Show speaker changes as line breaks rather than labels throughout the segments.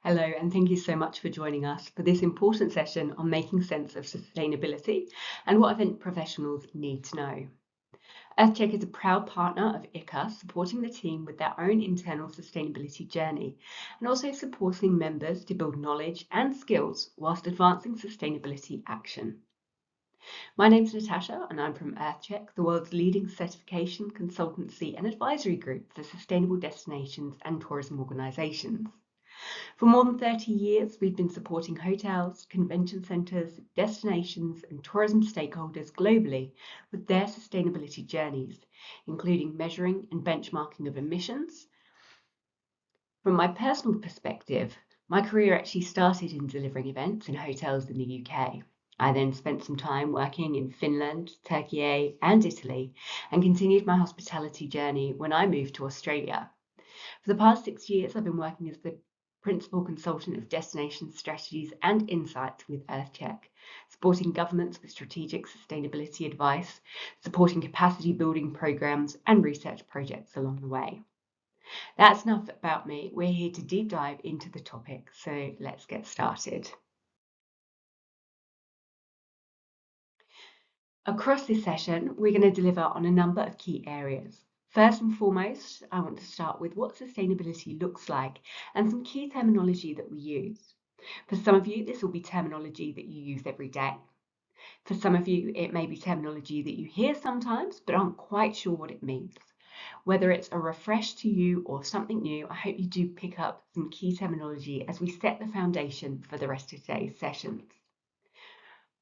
Hello, and thank you so much for joining us for this important session on making sense of sustainability and what event professionals need to know. EarthCheck is a proud partner of ICCA, supporting the team with their own internal sustainability journey and also supporting members to build knowledge and skills whilst advancing sustainability action. My name's Natasha, and I'm from EarthCheck, the world's leading certification, consultancy and advisory group for sustainable destinations and tourism organisations. For more than 30 years, we've been supporting hotels, convention centres, destinations and tourism stakeholders globally with their sustainability journeys, including measuring and benchmarking of emissions. From my personal perspective, my career actually started in delivering events in hotels in the UK. I then spent some time working in Finland, Turkey and Italy, and continued my hospitality journey when I moved to Australia. For the past 6 years, I've been working as the Principal Consultant of Destination Strategies and Insights with EarthCheck, supporting governments with strategic sustainability advice, supporting capacity building programs and research projects along the way. That's enough about me. We're here to deep dive into the topic, so let's get started. Across this session, we're going to deliver on a number of key areas. First and foremost, I want to start with what sustainability looks like and some key terminology that we use. For some of you, this will be terminology that you use every day. For some of you, it may be terminology that you hear sometimes but aren't quite sure what it means. Whether it's a refresh to you or something new, I hope you do pick up some key terminology as we set the foundation for the rest of today's sessions.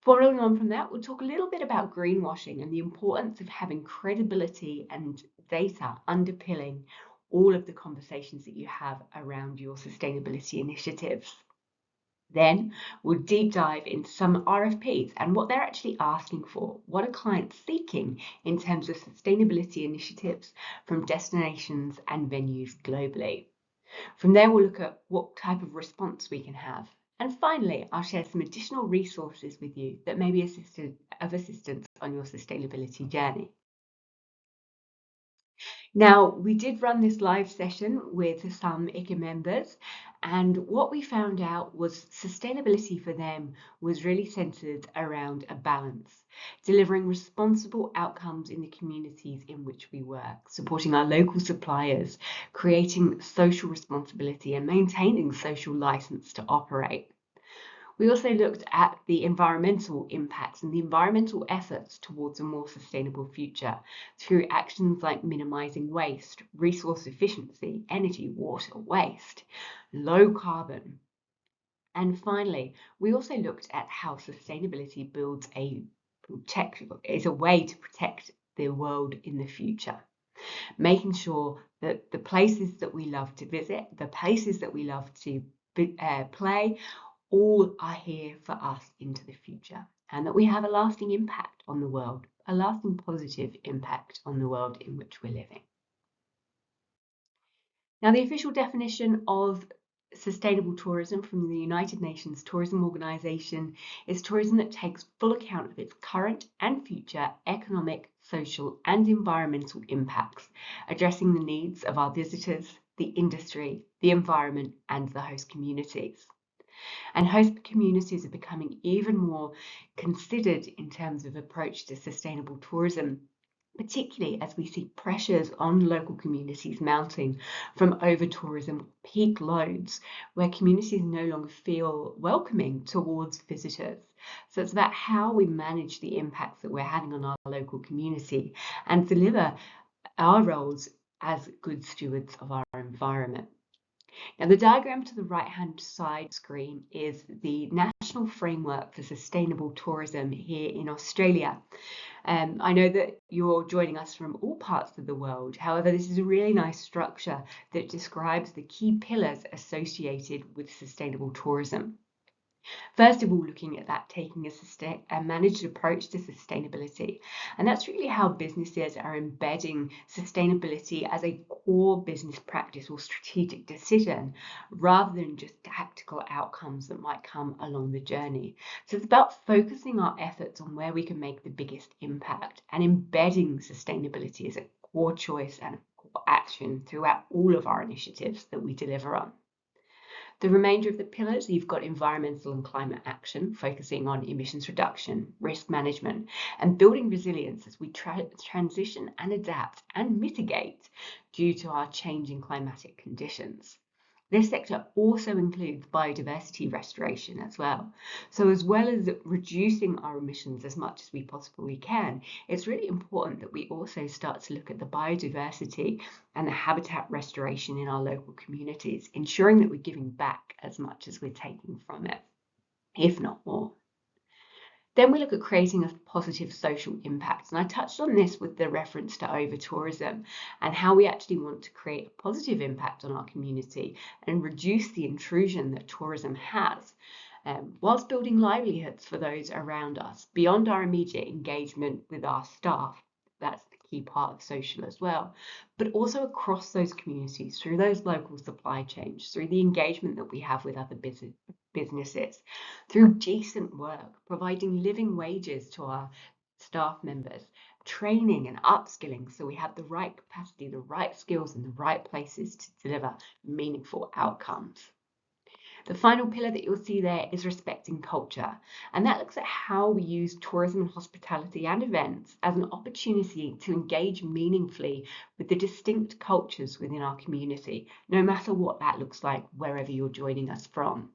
Following on from that, we'll talk a little bit about greenwashing and the importance of having credibility and data underpinning all of the conversations that you have around your sustainability initiatives. Then we'll deep dive into some RFPs and what they're actually asking for. What are clients seeking in terms of sustainability initiatives from destinations and venues globally? From there, we'll look at what type of response we can have. And finally, I'll share some additional resources with you that may be of assistance on your sustainability journey. Now, we did run this live session with some ICCA members, and what we found out was sustainability for them was really centered around a balance, delivering responsible outcomes in the communities in which we work, supporting our local suppliers, creating social responsibility and maintaining social license to operate. We also looked at the environmental impacts and the environmental efforts towards a more sustainable future through actions like minimising waste, resource efficiency, energy, water, waste, low carbon. And finally, we also looked at how sustainability is a way to protect the world in the future, making sure that the places that we love to visit, the places that we love to play, all are here for us into the future, and that we have a lasting impact on the world, a lasting positive impact on the world in which we're living. Now, the official definition of sustainable tourism from the United Nations Tourism Organization is tourism that takes full account of its current and future economic, social and environmental impacts, addressing the needs of our visitors, the industry, the environment and the host communities. And host communities are becoming even more considered in terms of approach to sustainable tourism, particularly as we see pressures on local communities mounting from over-tourism peak loads, where communities no longer feel welcoming towards visitors. So it's about how we manage the impacts that we're having on our local community and deliver our roles as good stewards of our environment. Now, the diagram to the right-hand side screen is the National Framework for Sustainable Tourism here in Australia. I know that you're joining us from all parts of the world. However, this is a really nice structure that describes the key pillars associated with sustainable tourism. First of all, looking at that, taking a managed approach to sustainability. And that's really how businesses are embedding sustainability as a core business practice or strategic decision, rather than just tactical outcomes that might come along the journey. So it's about focusing our efforts on where we can make the biggest impact and embedding sustainability as a core choice and a core action throughout all of our initiatives that we deliver on. The remainder of the pillars, you've got environmental and climate action, focusing on emissions reduction, risk management, and building resilience as we transition and adapt and mitigate due to our changing climatic conditions. This sector also includes biodiversity restoration as well. So as well as reducing our emissions as much as we possibly can, it's really important that we also start to look at the biodiversity and the habitat restoration in our local communities, ensuring that we're giving back as much as we're taking from it, if not more. Then we look at creating a positive social impact. And I touched on this with the reference to over-tourism and how we actually want to create a positive impact on our community and reduce the intrusion that tourism has, whilst building livelihoods for those around us, beyond our immediate engagement with our staff. That's the key part of social as well, but also across those communities, through those local supply chains, through the engagement that we have with other businesses, through decent work, providing living wages to our staff members, training and upskilling so we have the right capacity, the right skills in the right places to deliver meaningful outcomes. The final pillar that you'll see there is respecting culture, and that looks at how we use tourism and hospitality and events as an opportunity to engage meaningfully with the distinct cultures within our community, no matter what that looks like wherever you're joining us from.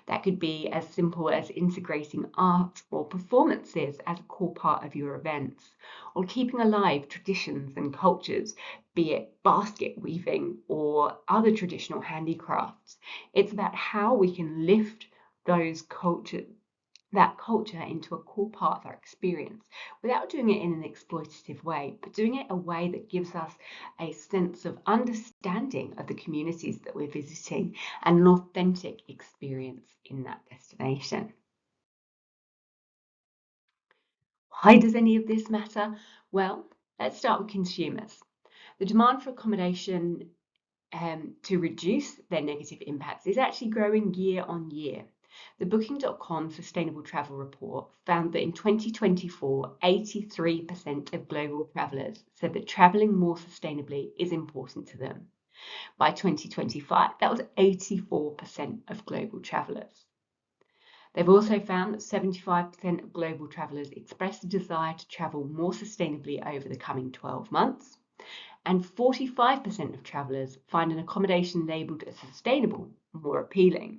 That could be as simple as integrating art or performances as a core part of your events, or keeping alive traditions and cultures, be it basket weaving or other traditional handicrafts. It's about how we can lift that culture into a core part of our experience without doing it in an exploitative way, but doing it in a way that gives us a sense of understanding of the communities that we're visiting and an authentic experience in that destination. Why does any of this matter? Well, let's start with consumers. The demand for accommodation to reduce their negative impacts is actually growing year on year. The Booking.com Sustainable Travel Report found that in 2024, 83% of global travellers said that travelling more sustainably is important to them. By 2025, that was 84% of global travellers. They've also found that 75% of global travellers expressed a desire to travel more sustainably over the coming 12 months, and 45% of travellers find an accommodation labelled as sustainable more appealing.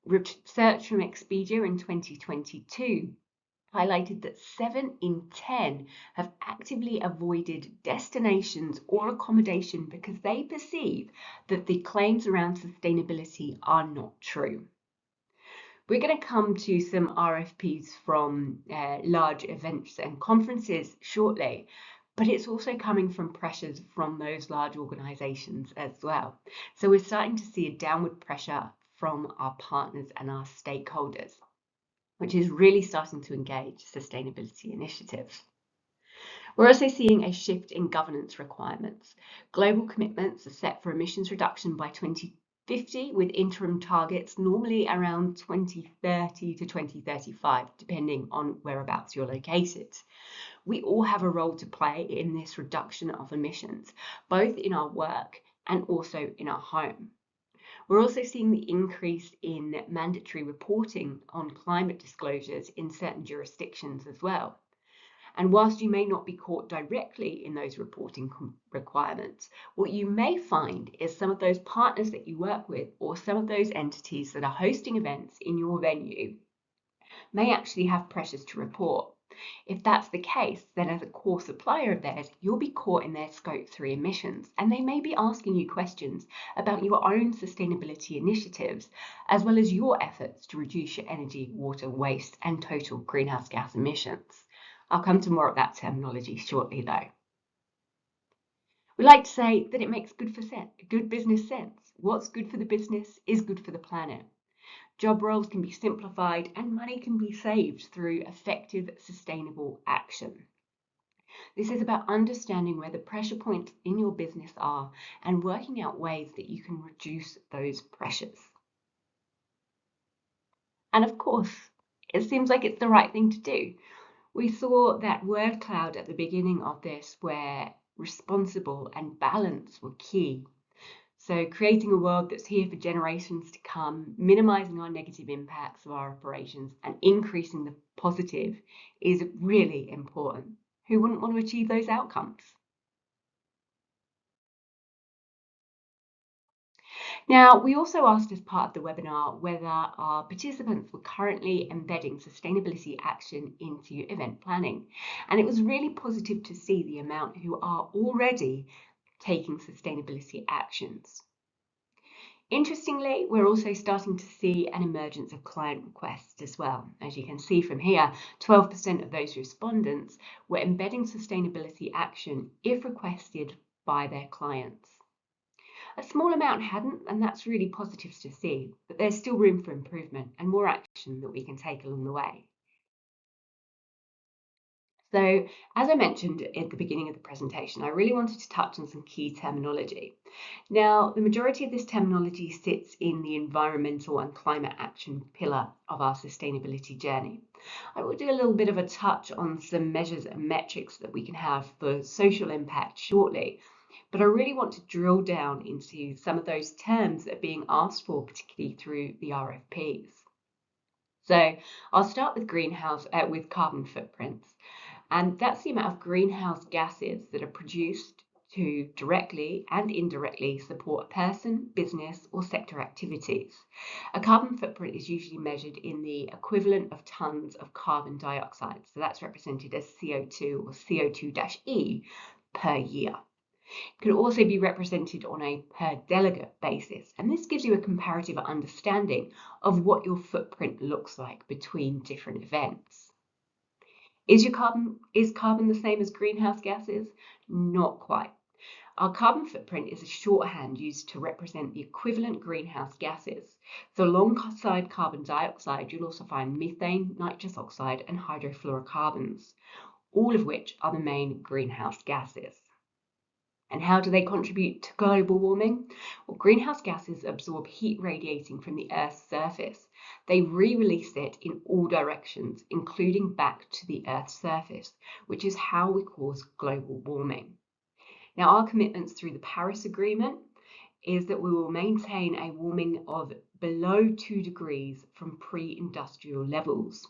Research from Expedia in 2022 highlighted that 7 in 10 have actively avoided destinations or accommodation because they perceive that the claims around sustainability are not true. We're going to come to some RFPs from large events and conferences shortly, but it's also coming from pressures from those large organisations as well. So we're starting to see a downward pressure from our partners and our stakeholders, which is really starting to engage sustainability initiatives. We're also seeing a shift in governance requirements. Global commitments are set for emissions reduction by 2050, with interim targets normally around 2030 to 2035, depending on whereabouts you're located. We all have a role to play in this reduction of emissions, both in our work and also in our home. We're also seeing the increase in mandatory reporting on climate disclosures in certain jurisdictions as well. And whilst you may not be caught directly in those reporting requirements, what you may find is some of those partners that you work with or some of those entities that are hosting events in your venue may actually have pressures to report. If that's the case, then as a core supplier of theirs, you'll be caught in their Scope 3 emissions, and they may be asking you questions about your own sustainability initiatives, as well as your efforts to reduce your energy, water, waste, and total greenhouse gas emissions. I'll come to more of that terminology shortly, though. We like to say that it makes good business sense. What's good for the business is good for the planet. Job roles can be simplified and money can be saved through effective, sustainable action. This is about understanding where the pressure points in your business are and working out ways that you can reduce those pressures. And of course, it seems like it's the right thing to do. We saw that word cloud at the beginning of this where responsible and balance were key. So creating a world that's here for generations to come, minimizing our negative impacts of our operations and increasing the positive is really important. Who wouldn't want to achieve those outcomes? Now, we also asked as part of the webinar whether our participants were currently embedding sustainability action into event planning. And it was really positive to see the amount who are already taking sustainability actions. Interestingly, we're also starting to see an emergence of client requests as well. As you can see from here, 12% of those respondents were embedding sustainability action if requested by their clients. A small amount hadn't, and that's really positive to see, but there's still room for improvement and more action that we can take along the way. So, as I mentioned at the beginning of the presentation, I really wanted to touch on some key terminology. Now, the majority of this terminology sits in the environmental and climate action pillar of our sustainability journey. I will do a little bit of a touch on some measures and metrics that we can have for social impact shortly, but I really want to drill down into some of those terms that are being asked for, particularly through the RFPs. So I'll start with carbon footprints, and that's the amount of greenhouse gases that are produced to directly and indirectly support a person, business, or sector activities. A carbon footprint is usually measured in the equivalent of tons of carbon dioxide, so that's represented as CO2 or CO2-e per year. It can also be represented on a per delegate basis, and this gives you a comparative understanding of what your footprint looks like between different events. Is carbon the same as greenhouse gases? Not quite. Our carbon footprint is a shorthand used to represent the equivalent greenhouse gases. So alongside carbon dioxide, you'll also find methane, nitrous oxide, and hydrofluorocarbons, all of which are the main greenhouse gases. And how do they contribute to global warming? Well, greenhouse gases absorb heat radiating from the Earth's surface. They re-release it in all directions, including back to the Earth's surface, which is how we cause global warming. Now, our commitments through the Paris Agreement is that we will maintain a warming of below 2 degrees from pre-industrial levels.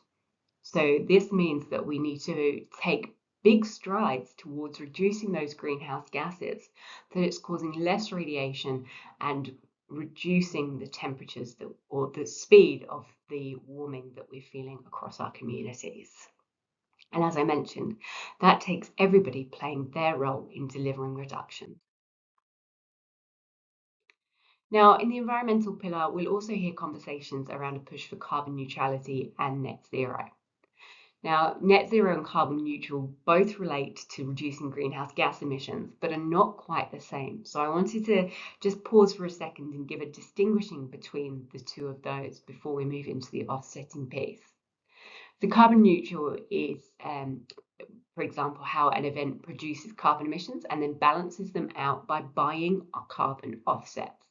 So this means that we need to take big strides towards reducing those greenhouse gases, that it's causing less radiation and reducing the temperatures or the speed of the warming that we're feeling across our communities. And as I mentioned, that takes everybody playing their role in delivering reduction. Now, in the environmental pillar, we'll also hear conversations around a push for carbon neutrality and net zero. Now, net zero and carbon neutral both relate to reducing greenhouse gas emissions, but are not quite the same. So I wanted to just pause for a second and give a distinguishing between the two of those before we move into the offsetting piece. The carbon neutral is, for example, how an event produces carbon emissions and then balances them out by buying carbon offsets.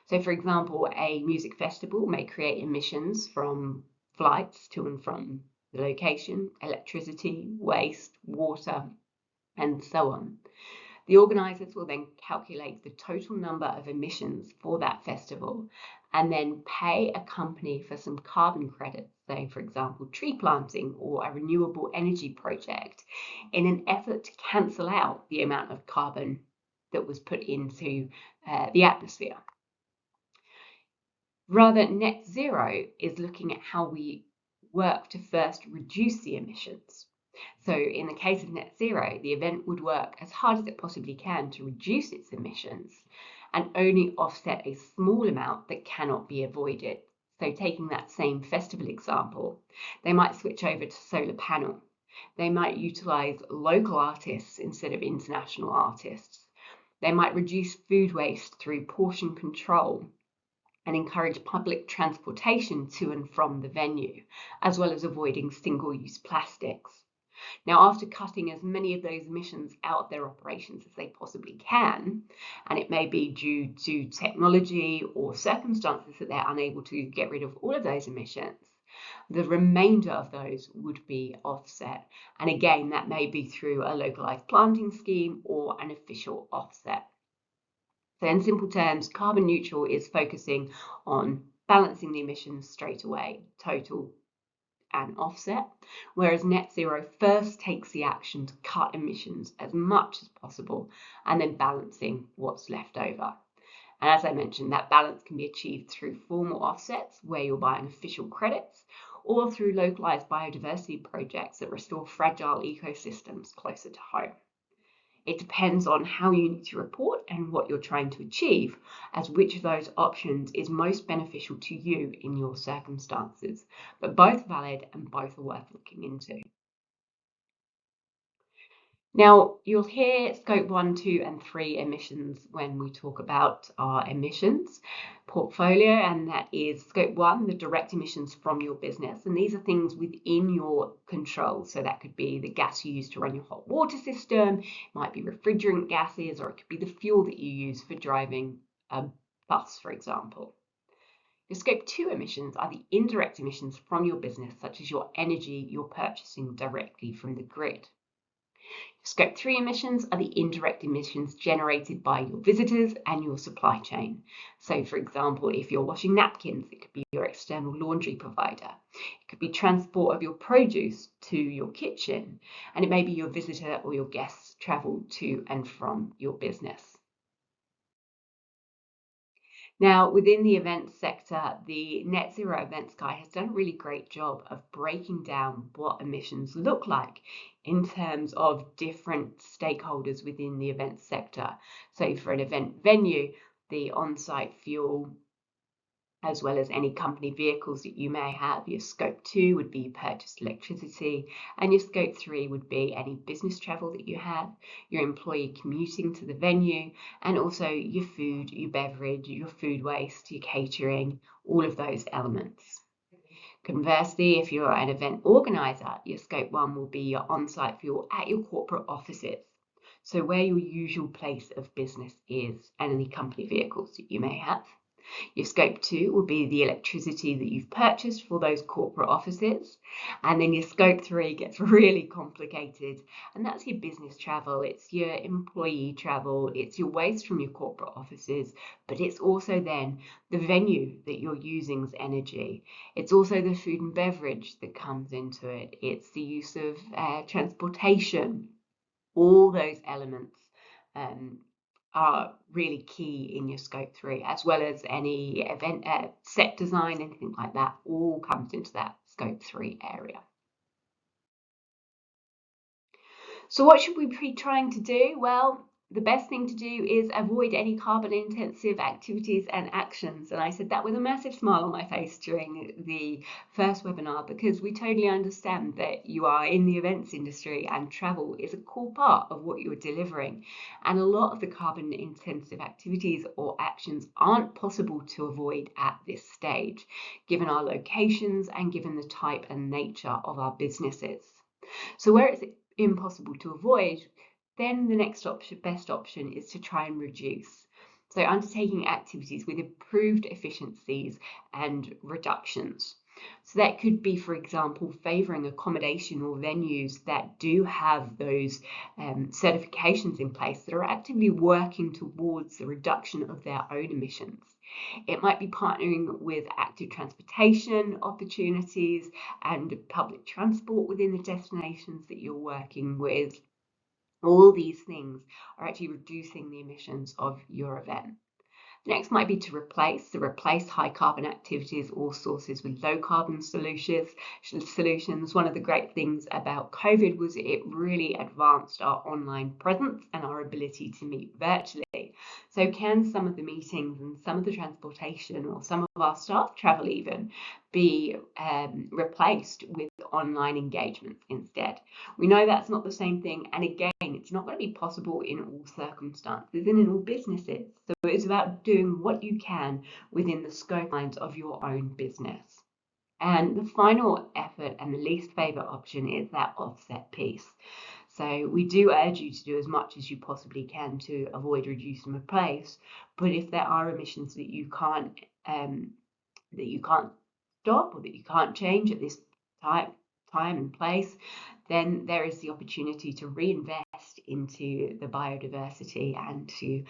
So, for example, a music festival may create emissions from flights to and from the location, electricity, waste, water, and so on. The organisers will then calculate the total number of emissions for that festival and then pay a company for some carbon credits, say, for example, tree planting or a renewable energy project, in an effort to cancel out the amount of carbon that was put into the atmosphere. Rather, net zero is looking at how we work to first reduce the emissions. So in the case of net zero, the event would work as hard as it possibly can to reduce its emissions and only offset a small amount that cannot be avoided. So taking that same festival example, they might switch over to solar panel. They might utilize local artists instead of international artists. They might reduce food waste through portion control and encourage public transportation to and from the venue, as well as avoiding single-use plastics. Now, after cutting as many of those emissions out of their operations as they possibly can, and it may be due to technology or circumstances that they're unable to get rid of all of those emissions, the remainder of those would be offset. And again, that may be through a localized planting scheme or an official offset. So in simple terms, carbon neutral is focusing on balancing the emissions straight away, total and offset, whereas net zero first takes the action to cut emissions as much as possible and then balancing what's left over. And as I mentioned, that balance can be achieved through formal offsets where you're buying official credits, or through localized biodiversity projects that restore fragile ecosystems closer to home. It depends on how you need to report and what you're trying to achieve, as which of those options is most beneficial to you in your circumstances, but both valid and both are worth looking into. Now, you'll hear scope 1, 2, and 3 emissions when we talk about our emissions portfolio, and that is scope 1, the direct emissions from your business. And these are things within your control. So that could be the gas you use to run your hot water system, it might be refrigerant gases, or it could be the fuel that you use for driving a bus, for example. Your scope 2 emissions are the indirect emissions from your business, such as your energy you're purchasing directly from the grid. Scope 3 emissions are the indirect emissions generated by your visitors and your supply chain. So, for example, if you're washing napkins, it could be your external laundry provider. It could be transport of your produce to your kitchen, and it may be your visitor or your guests' travel to and from your business. Now, within the events sector, the Net Zero Events Guide has done a really great job of breaking down what emissions look like in terms of different stakeholders within the events sector. So for an event venue, the on-site fuel, as well as any company vehicles that you may have. Your scope 2 would be purchased electricity, and your scope 3 would be any business travel that you have, your employee commuting to the venue, and also your food, your beverage, your food waste, your catering, all of those elements. Conversely, if you're an event organizer, your scope 1 will be your on-site fuel at your corporate offices. So where your usual place of business is, and any company vehicles that you may have. Your scope 2 will be the electricity that you've purchased for those corporate offices. And then your scope 3 gets really complicated, and that's your business travel, it's your employee travel, it's your waste from your corporate offices, but it's also then the venue that you're using's energy. It's also the food and beverage that comes into it. It's the use of transportation. All those elements are really key in your scope 3, as well as any event set design, anything like that, all comes into that scope 3 area. So what should we be trying to do? Well, the best thing to do is avoid any carbon intensive activities and actions. And I said that with a massive smile on my face during the first webinar, because we totally understand that you are in the events industry and travel is a core part of what you're delivering. And a lot of the carbon intensive activities or actions aren't possible to avoid at this stage, given our locations and given the type and nature of our businesses. So where it's impossible to avoid, then the next best option is to try and reduce. So undertaking activities with improved efficiencies and reductions. So that could be, for example, favouring accommodation or venues that do have those certifications in place that are actively working towards the reduction of their own emissions. It might be partnering with active transportation opportunities and public transport within the destinations that you're working with. All these things are actually reducing the emissions of your event. The next might be to replace high carbon activities or sources with low carbon solutions. One of the great things about COVID was it really advanced our online presence and our ability to meet virtually. So can some of the meetings and some of the transportation or some of our staff travel even be replaced with online engagements instead? We know that's not the same thing, and again, it's not going to be possible in all circumstances and in all businesses. So it's about doing what you can within the scope lines of your own business. And the final effort and the least favourite option is that offset piece. So we do urge you to do as much as you possibly can to avoid, reduce and replace. But if there are emissions that you can't stop or that you can't change at this time and place, then there is the opportunity to reinvest into the biodiversity and to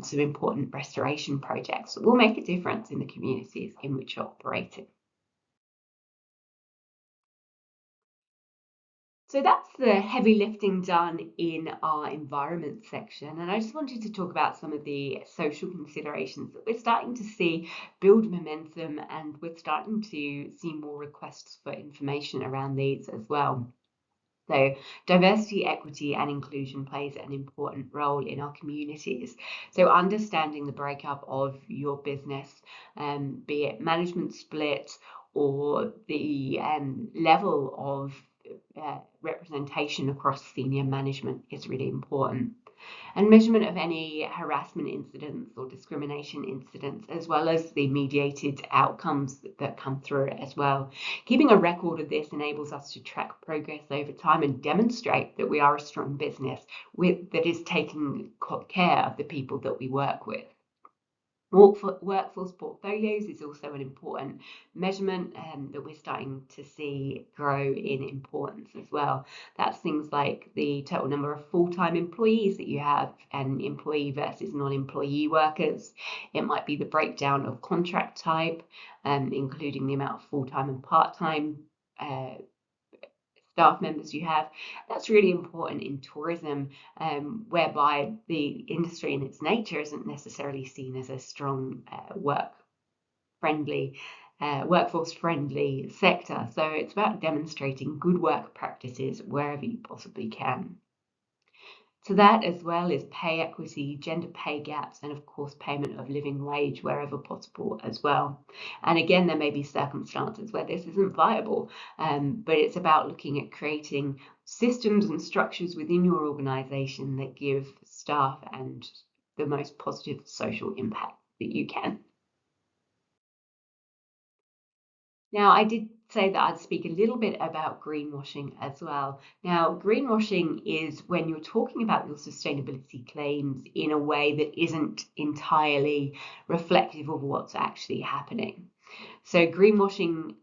some important restoration projects that will make a difference in the communities in which you're operating. So that's the heavy lifting done in our environment section. And I just wanted to talk about some of the social considerations that we're starting to see build momentum, and we're starting to see more requests for information around these as well. So diversity, equity and inclusion plays an important role in our communities. So understanding the breakup of your business, be it management split or the level of representation across senior management is really important. And measurement of any harassment incidents or discrimination incidents, as well as the mediated outcomes that come through it as well. Keeping a record of this enables us to track progress over time and demonstrate that we are a strong business that is taking care of the people that we work with. Workforce portfolios is also an important measurement that we're starting to see grow in importance as well. That's things like the total number of full-time employees that you have and employee versus non-employee workers. It might be the breakdown of contract type, including the amount of full-time and part-time staff members you have. That's really important in tourism, whereby the industry in its nature isn't necessarily seen as a strong workforce friendly sector. So it's about demonstrating good work practices wherever you possibly can. So that, as well as pay equity, gender pay gaps, and of course payment of living wage wherever possible as well. And again, there may be circumstances where this isn't viable, but it's about looking at creating systems and structures within your organisation that give staff and the most positive social impact that you can. Now, I did say that I'd speak a little bit about greenwashing as well. Now, greenwashing is when you're talking about your sustainability claims in a way that isn't entirely reflective of what's actually happening. So greenwashing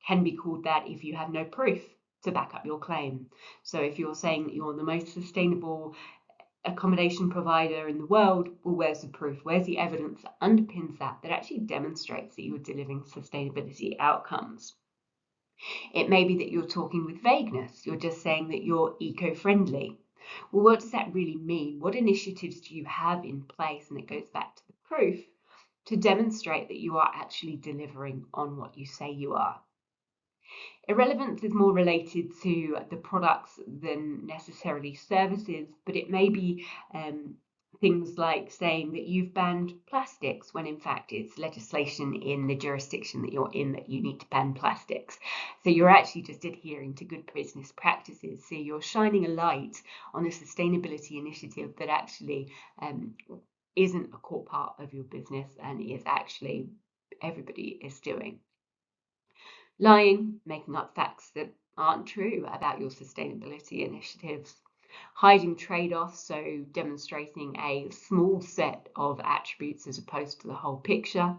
can be called that if you have no proof to back up your claim. So if you're saying that you're the most sustainable accommodation provider in the world, well, where's the proof? Where's the evidence that underpins that actually demonstrates that you're delivering sustainability outcomes? It may be that you're talking with vagueness. You're just saying that you're eco-friendly. Well, what does that really mean? What initiatives do you have in place? And it goes back to the proof to demonstrate that you are actually delivering on what you say you are. Irrelevance is more related to the products than necessarily services, but it may be things like saying that you've banned plastics when in fact it's legislation in the jurisdiction that you're in that you need to ban plastics. So you're actually just adhering to good business practices. So you're shining a light on a sustainability initiative that actually isn't a core part of your business and is actually everybody is doing. Lying, making up facts that aren't true about your sustainability initiatives. Hiding trade-offs, so demonstrating a small set of attributes as opposed to the whole picture.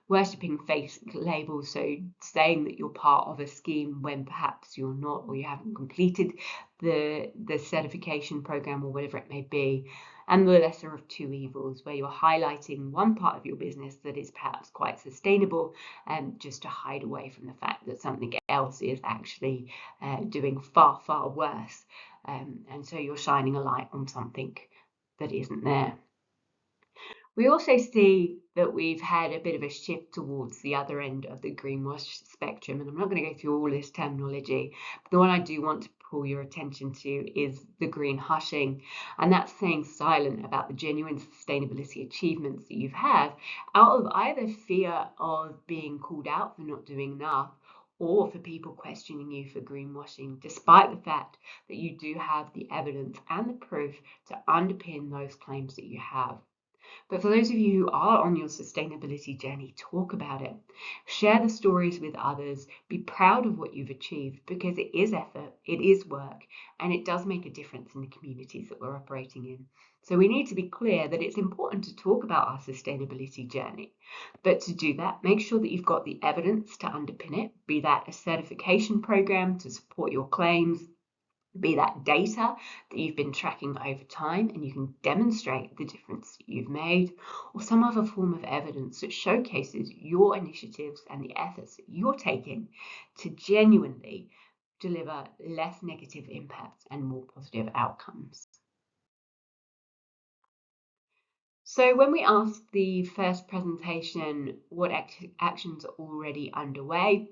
Worshipping fake labels, so saying that you're part of a scheme when perhaps you're not, or you haven't completed the certification program or whatever it may be. And the lesser of two evils, where you're highlighting one part of your business that is perhaps quite sustainable, just to hide away from the fact that something else is actually doing far, far worse. And so you're shining a light on something that isn't there. We also see that we've had a bit of a shift towards the other end of the greenwash spectrum, and I'm not going to go through all this terminology, but the one I do want to pull your attention to is the green hushing, and that's staying silent about the genuine sustainability achievements that you've had out of either fear of being called out for not doing enough or for people questioning you for greenwashing, despite the fact that you do have the evidence and the proof to underpin those claims that you have. But for those of you who are on your sustainability journey, talk about it. Share the stories with others. Be proud of what you've achieved, because it is effort, it is work, and it does make a difference in the communities that we're operating in. So we need to be clear that it's important to talk about our sustainability journey. But to do that, make sure that you've got the evidence to underpin it, be that a certification program to support your claims, be that data that you've been tracking over time and you can demonstrate the difference that you've made, or some other form of evidence that showcases your initiatives and the efforts that you're taking to genuinely deliver less negative impacts and more positive outcomes. So when we asked the first presentation what actions are already underway,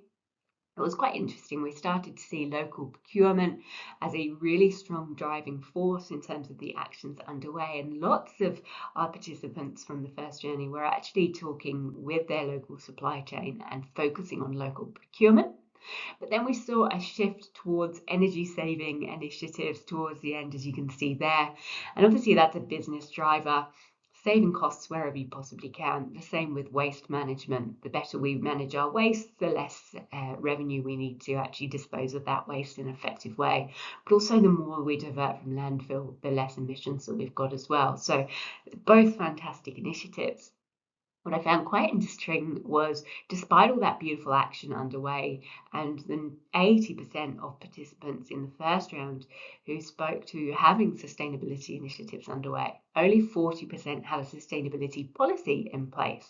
it was quite interesting. We started to see local procurement as a really strong driving force in terms of the actions underway. And lots of our participants from the first journey were actually talking with their local supply chain and focusing on local procurement. But then we saw a shift towards energy saving initiatives towards the end, as you can see there. And obviously that's a business driver, saving costs wherever you possibly can. The same with waste management. The better we manage our waste, the less revenue we need to actually dispose of that waste in an effective way. But also the more we divert from landfill, the less emissions that we've got as well. So both fantastic initiatives. What I found quite interesting was, despite all that beautiful action underway, and then 80% of participants in the first round who spoke to having sustainability initiatives underway, only 40% have a sustainability policy in place.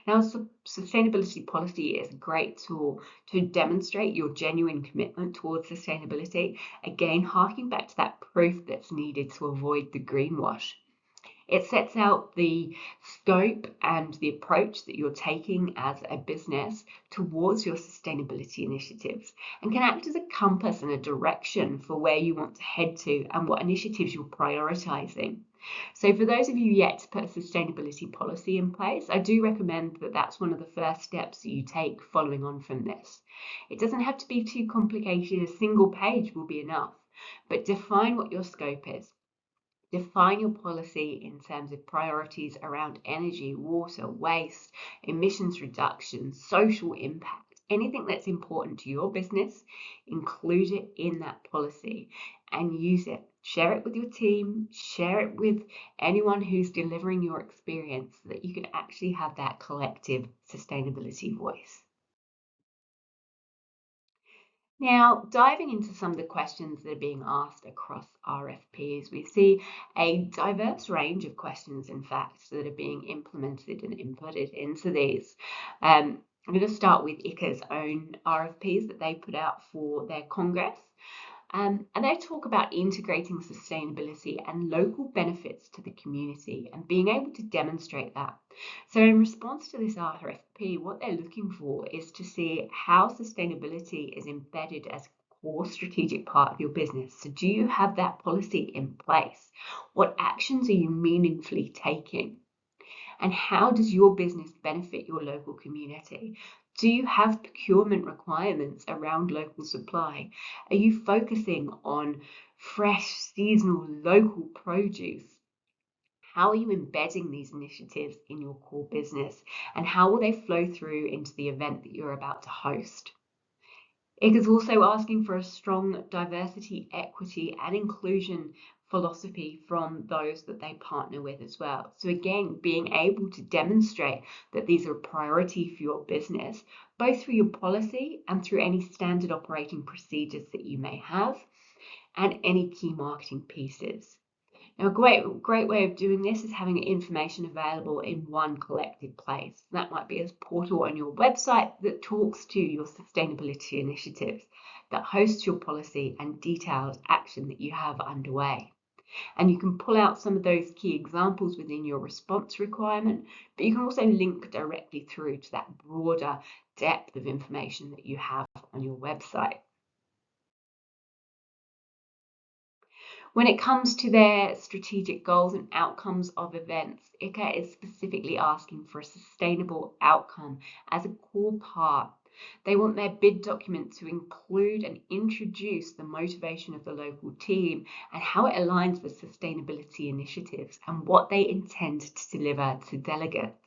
Now, sustainability policy is a great tool to demonstrate your genuine commitment towards sustainability, again, harking back to that proof that's needed to avoid the greenwash. It sets out the scope and the approach that you're taking as a business towards your sustainability initiatives, and can act as a compass and a direction for where you want to head to and what initiatives you're prioritizing. So for those of you yet to put a sustainability policy in place, I do recommend that that's one of the first steps that you take following on from this. It doesn't have to be too complicated. A single page will be enough, but define what your scope is. Define your policy in terms of priorities around energy, water, waste, emissions reduction, social impact, anything that's important to your business, include it in that policy and use it. Share it with your team, share it with anyone who's delivering your experience so that you can actually have that collective sustainability voice. Now, diving into some of the questions that are being asked across RFPs, we see a diverse range of questions, in fact, that are being implemented and inputted into these. I'm going to start with ICCA's own RFPs that they put out for their Congress. And they talk about integrating sustainability and local benefits to the community and being able to demonstrate that. So in response to this RFP, what they're looking for is to see how sustainability is embedded as a core strategic part of your business. So do you have that policy in place? What actions are you meaningfully taking? And how does your business benefit your local community? Do you have procurement requirements around local supply? Are you focusing on fresh, seasonal, local produce? How are you embedding these initiatives in your core business? And how will they flow through into the event that you're about to host? It is also asking for a strong diversity, equity, and inclusion philosophy from those that they partner with as well. So again, being able to demonstrate that these are a priority for your business, both through your policy and through any standard operating procedures that you may have, and any key marketing pieces. Now, a great way of doing this is having information available in one collected place. That might be a portal on your website that talks to your sustainability initiatives, that hosts your policy and detailed action that you have underway. And you can pull out some of those key examples within your response requirement, but you can also link directly through to that broader depth of information that you have on your website. When it comes to their strategic goals and outcomes of events, ICCA is specifically asking for a sustainable outcome as a core part. They want their bid document to include and introduce the motivation of the local team and how it aligns with sustainability initiatives and what they intend to deliver to delegates.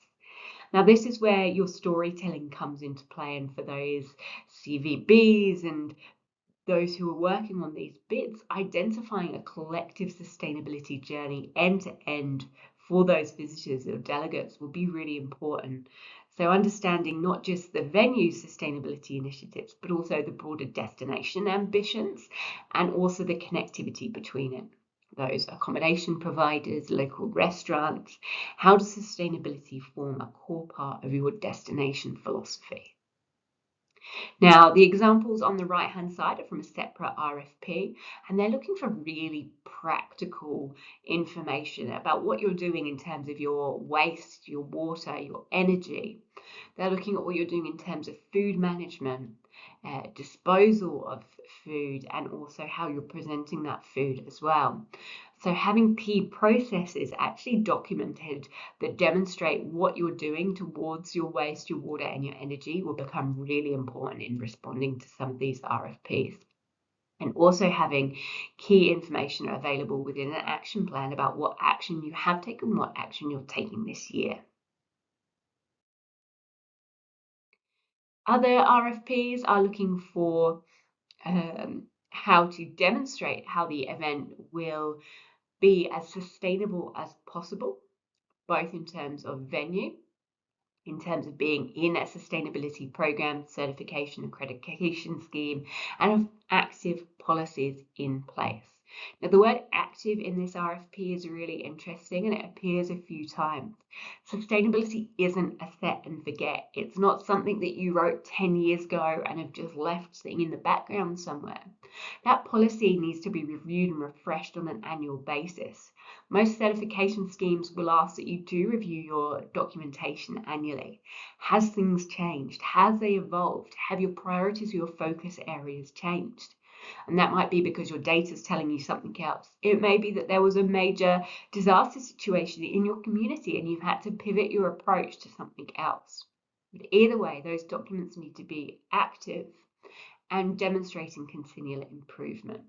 Now, this is where your storytelling comes into play, and for those CVBs and those who are working on these bids, identifying a collective sustainability journey end to end for those visitors or delegates will be really important. So understanding not just the venue sustainability initiatives, but also the broader destination ambitions and also the connectivity between it. Those accommodation providers, local restaurants, how does sustainability form a core part of your destination philosophy? Now, the examples on the right-hand side are from a separate RFP, and they're looking for really practical information about what you're doing in terms of your waste, your water, your energy. They're looking at what you're doing in terms of food management, disposal of food, and also how you're presenting that food as well. So having key processes actually documented that demonstrate what you're doing towards your waste, your water, and your energy will become really important in responding to some of these RFPs. And also having key information available within an action plan about what action you have taken, what action you're taking this year. Other RFPs are looking for how to demonstrate how the event will be as sustainable as possible, both in terms of venue, in terms of being in a sustainability program, certification, accreditation scheme, and of active policies in place. Now, the word active in this RFP is really interesting and it appears a few times. Sustainability isn't a set and forget. It's not something that you wrote 10 years ago and have just left sitting in the background somewhere. That policy needs to be reviewed and refreshed on an annual basis. Most certification schemes will ask that you do review your documentation annually. Has things changed? Has they evolved? Have your priorities or your focus areas changed? And that might be because your data is telling you something else. It may be that there was a major disaster situation in your community and you've had to pivot your approach to something else. But either way, those documents need to be active and demonstrating continual improvement.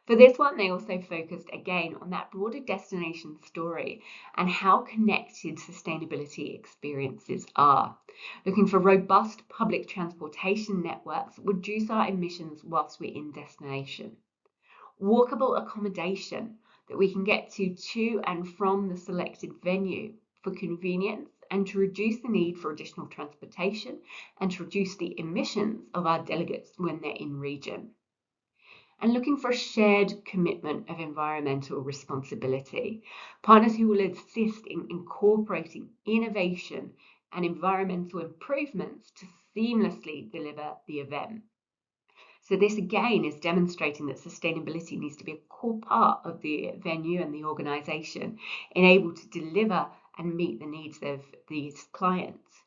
For this one, they also focused again on that broader destination story and how connected sustainability experiences are. Looking for robust public transportation networks that reduce our emissions whilst we're in destination. Walkable accommodation that we can get to and from the selected venue for convenience and to reduce the need for additional transportation and to reduce the emissions of our delegates when they're in region. And looking for a shared commitment of environmental responsibility. Partners who will assist in incorporating innovation and environmental improvements to seamlessly deliver the event. So this again is demonstrating that sustainability needs to be a core part of the venue and the organisation, enabled to deliver and meet the needs of these clients.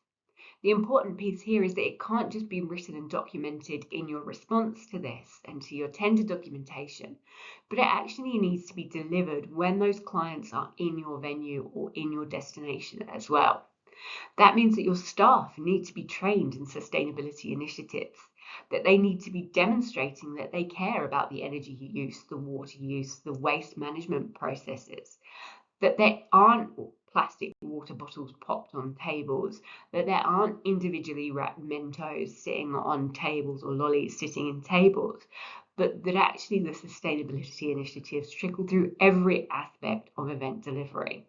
The important piece here is that it can't just be written and documented in your response to this and to your tender documentation, but it actually needs to be delivered when those clients are in your venue or in your destination as well. That means that your staff need to be trained in sustainability initiatives, that they need to be demonstrating that they care about the energy use, the water use, the waste management processes, that there aren't plastic water bottles popped on tables, that there aren't individually wrapped Mentos sitting on tables or lollies sitting in tables, but that actually the sustainability initiatives trickle through every aspect of event delivery.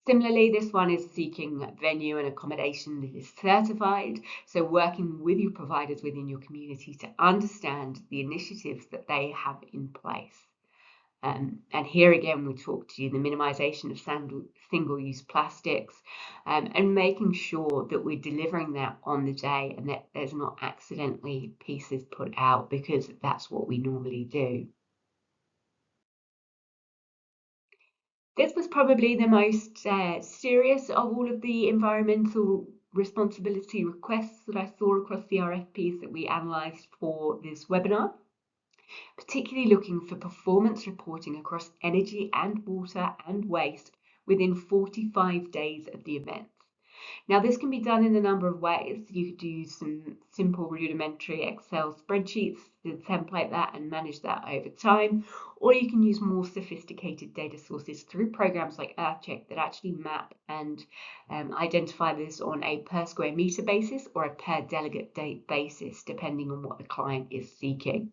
Similarly, this one is seeking venue and accommodation that is certified, so working with your providers within your community to understand the initiatives that they have in place. And here again, we talk to you the minimisation of single-use plastics and making sure that we're delivering that on the day and that there's not accidentally pieces put out, because that's what we normally do. This was probably the most serious of all of the environmental responsibility requests that I saw across the RFPs that we analysed for this webinar, particularly looking for performance reporting across energy and water and waste within 45 days of the event. Now, this can be done in a number of ways. You could use some simple rudimentary Excel spreadsheets to template that and manage that over time, or you can use more sophisticated data sources through programs like EarthCheck that actually map and identify this on a per square meter basis or a per delegate date basis, depending on what the client is seeking.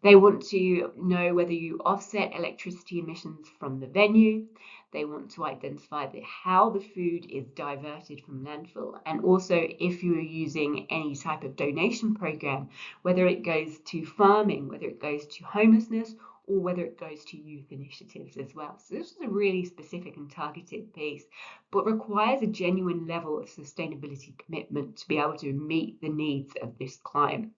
They want to know whether you offset electricity emissions from the venue. They want to identify how the food is diverted from landfill, and also if you are using any type of donation program, whether it goes to farming, whether it goes to homelessness, or whether it goes to youth initiatives as well. So this is a really specific and targeted piece, but requires a genuine level of sustainability commitment to be able to meet the needs of this client.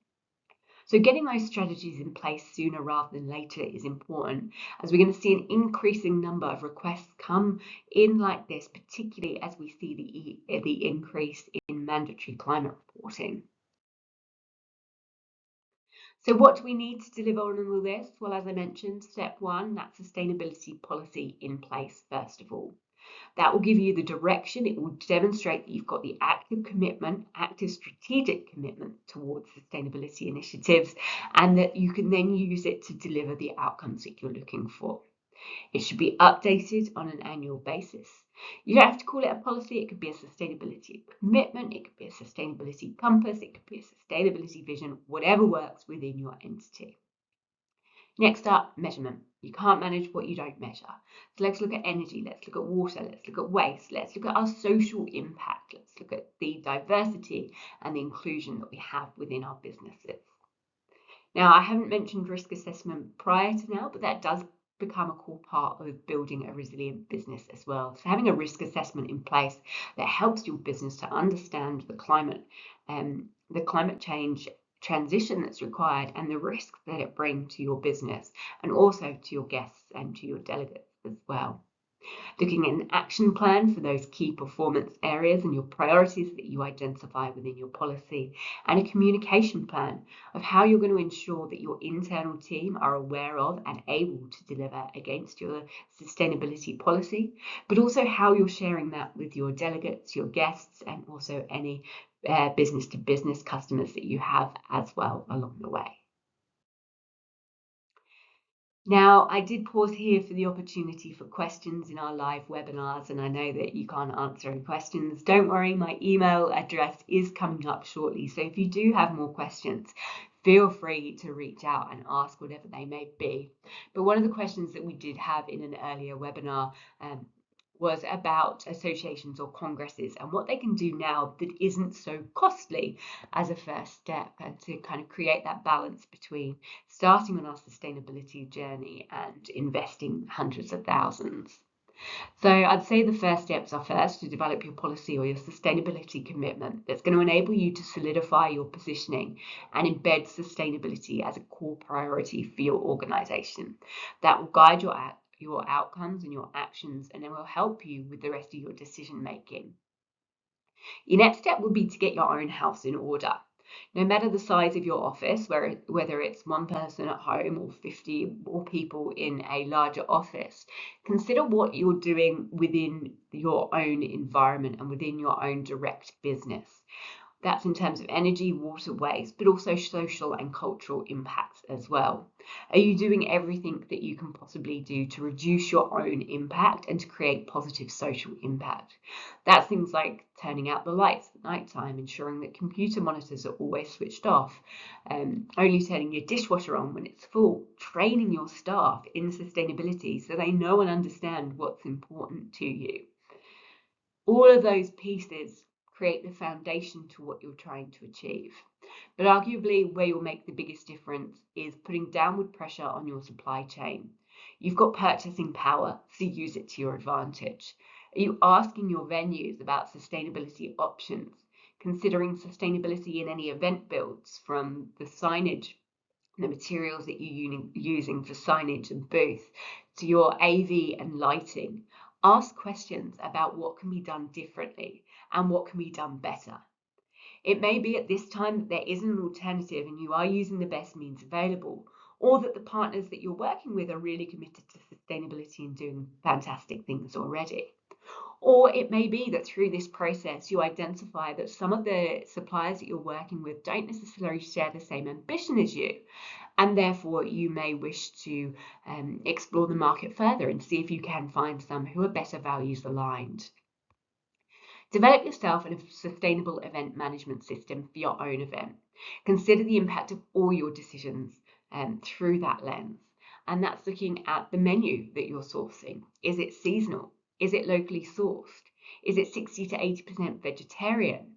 So getting those strategies in place sooner rather than later is important, as we're going to see an increasing number of requests come in like this, particularly as we see the increase in mandatory climate reporting. So what do we need to deliver on all this? Well, as I mentioned, step one, that sustainability policy in place first of all. That will give you the direction. It will demonstrate that you've got the active commitment, active strategic commitment towards sustainability initiatives, and that you can then use it to deliver the outcomes that you're looking for. It should be updated on an annual basis. You don't have to call it a policy. It could be a sustainability commitment. It could be a sustainability compass. It could be a sustainability vision, whatever works within your entity. Next up, measurement. You can't manage what you don't measure. So let's look at energy, let's look at water, let's look at waste, let's look at our social impact, let's look at the diversity and the inclusion that we have within our businesses. Now, I haven't mentioned risk assessment prior to now, but that does become a core part of building a resilient business as well. So having a risk assessment in place that helps your business to understand the climate change transition that's required and the risks that it brings to your business, and also to your guests and to your delegates as well. Looking at an action plan for those key performance areas and your priorities that you identify within your policy, and a communication plan of how you're going to ensure that your internal team are aware of and able to deliver against your sustainability policy, but also how you're sharing that with your delegates, your guests, and also any business to business customers that you have as well along the way. Now, I did pause here for the opportunity for questions in our live webinars, and I know that you can't answer any questions. Don't worry, my email address is coming up shortly. So if you do have more questions, feel free to reach out and ask whatever they may be. But one of the questions that we did have in an earlier webinar was about associations or congresses and what they can do now that isn't so costly as a first step, and to kind of create that balance between starting on our sustainability journey and investing hundreds of thousands. So I'd say the first steps are first to develop your policy or your sustainability commitment that's going to enable you to solidify your positioning and embed sustainability as a core priority for your organization. That will guide your outcomes and your actions, and then will help you with the rest of your decision making. Your next step would be to get your own house in order. No matter the size of your office, whether it's one person at home or 50 more people in a larger office, consider what you're doing within your own environment and within your own direct business. That's in terms of energy, water, waste, but also social and cultural impacts as well. Are you doing everything that you can possibly do to reduce your own impact and to create positive social impact? That's things like turning out the lights at night time, ensuring that computer monitors are always switched off, only turning your dishwasher on when it's full, training your staff in sustainability so they know and understand what's important to you. All of those pieces create the foundation to what you're trying to achieve. But arguably where you'll make the biggest difference is putting downward pressure on your supply chain. You've got purchasing power, so use it to your advantage. Are you asking your venues about sustainability options, considering sustainability in any event builds, from the signage, the materials that you're using for signage and booth, to your AV and lighting? Ask questions about what can be done differently and what can be done better. It may be at this time that there isn't an alternative and you are using the best means available, or that the partners that you're working with are really committed to sustainability and doing fantastic things already. Or it may be that through this process you identify that some of the suppliers that you're working with don't necessarily share the same ambition as you, and therefore you may wish to explore the market further and see if you can find some who are better values aligned. Develop yourself a sustainable event management system for your own event. Consider the impact of all your decisions. through that lens. And that's looking at the menu that you're sourcing. Is it seasonal? Is it locally sourced? Is it 60 to 80% vegetarian?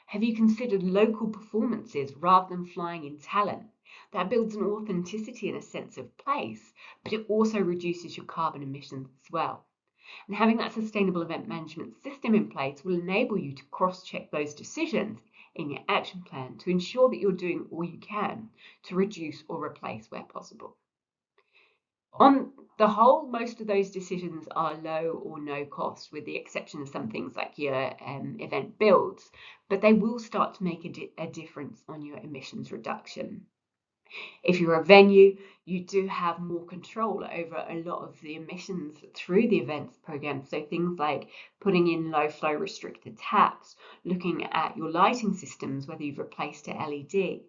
Have you considered local performances rather than flying in talent? That builds an authenticity and a sense of place, but it also reduces your carbon emissions as well. And having that sustainable event management system in place will enable you to cross-check those decisions in your action plan to ensure that you're doing all you can to reduce or replace where possible. On the whole, most of those decisions are low or no cost, with the exception of some things like your event builds, but they will start to make a difference on your emissions reduction. If you're a venue, you do have more control over a lot of the emissions through the events program. So things like putting in low flow restricted taps, looking at your lighting systems, whether you've replaced to LED.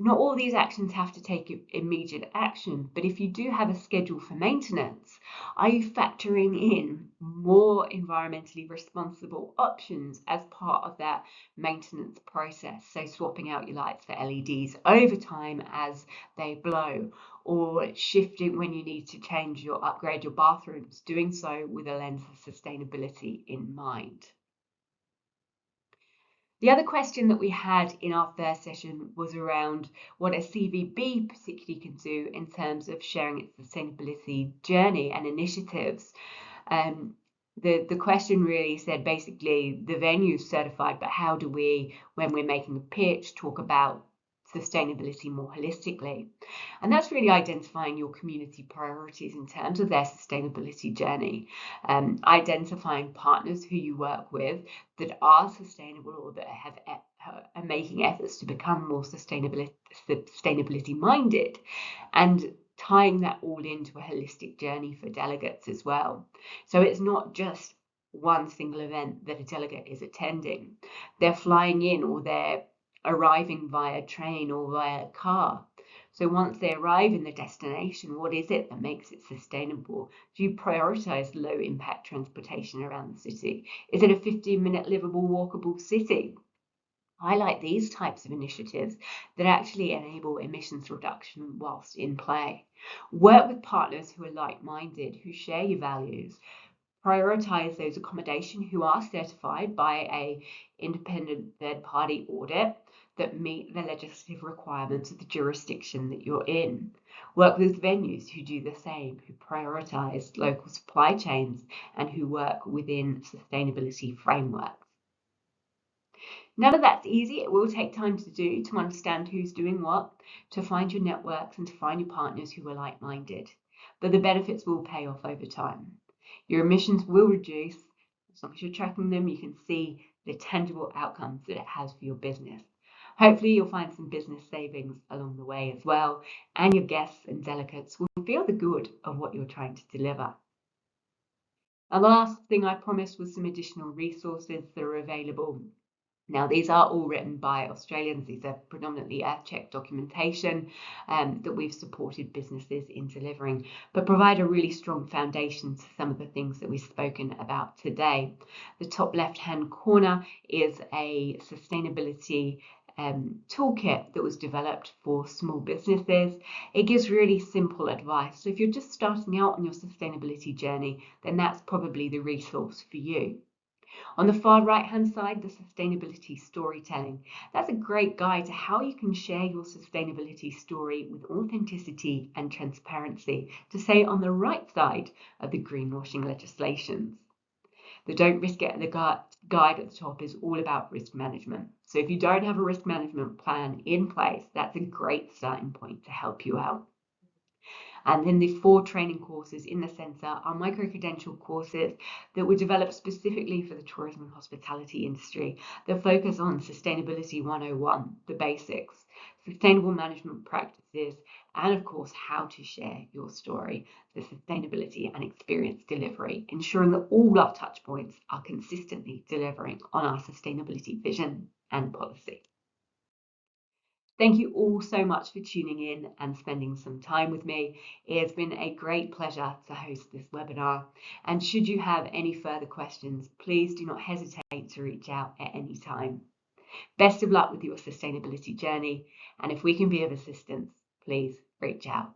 Not all these actions have to take immediate action, but if you do have a schedule for maintenance, are you factoring in more environmentally responsible options as part of that maintenance process? So swapping out your lights for LEDs over time as they blow, or shifting when you need to change or upgrade your bathrooms, doing so with a lens of sustainability in mind. The other question that we had in our first session was around what a CVB particularly can do in terms of sharing its sustainability journey and initiatives. The question really said basically the venue is certified, but how do we, when we're making a pitch, talk about sustainability more holistically? And that's really identifying your community priorities in terms of their sustainability journey, identifying partners who you work with that are sustainable or that are making efforts to become more sustainability minded, and tying that all into a holistic journey for delegates as well. So it's not just one single event that a delegate is attending. They're flying in or they're arriving via train or via car. So once they arrive in the destination, what is it that makes it sustainable? Do you prioritize low impact transportation around the city? Is it a 15-minute livable, walkable city? Highlight these types of initiatives that actually enable emissions reduction whilst in play. Work with partners who are like-minded, who share your values. Prioritize those accommodation who are certified by an independent third-party audit that meet the legislative requirements of the jurisdiction that you're in. Work with venues who do the same, who prioritize local supply chains and who work within sustainability frameworks. None of that's easy. It will take time to do, to understand who's doing what, to find your networks and to find your partners who are like-minded. But the benefits will pay off over time. Your emissions will reduce. As long as you're tracking them, you can see the tangible outcomes that it has for your business. Hopefully you'll find some business savings along the way as well, and your guests and delegates will feel the good of what you're trying to deliver. And the last thing I promised was some additional resources that are available. Now, these are all written by Australians. These are predominantly EarthCheck documentation that we've supported businesses in delivering, but provide a really strong foundation to some of the things that we've spoken about today. The top left-hand corner is a sustainability toolkit that was developed for small businesses. It gives really simple advice. So if you're just starting out on your sustainability journey, then that's probably the resource for you. On the far right-hand side, the sustainability storytelling. That's a great guide to how you can share your sustainability story with authenticity and transparency, to say on the right side of the greenwashing legislations. The Don't Risk It, the guide at the top is all about risk management. So if you don't have a risk management plan in place, that's a great starting point to help you out. And then the 4 training courses in the centre are micro-credential courses that were developed specifically for the tourism and hospitality industry that focus on Sustainability 101, the basics, sustainable management practices, and of course, how to share your story, the sustainability and experience delivery, ensuring that all our touch points are consistently delivering on our sustainability vision and policy. Thank you all so much for tuning in and spending some time with me. It has been a great pleasure to host this webinar. And should you have any further questions, please do not hesitate to reach out at any time. Best of luck with your sustainability journey. And if we can be of assistance, please reach out.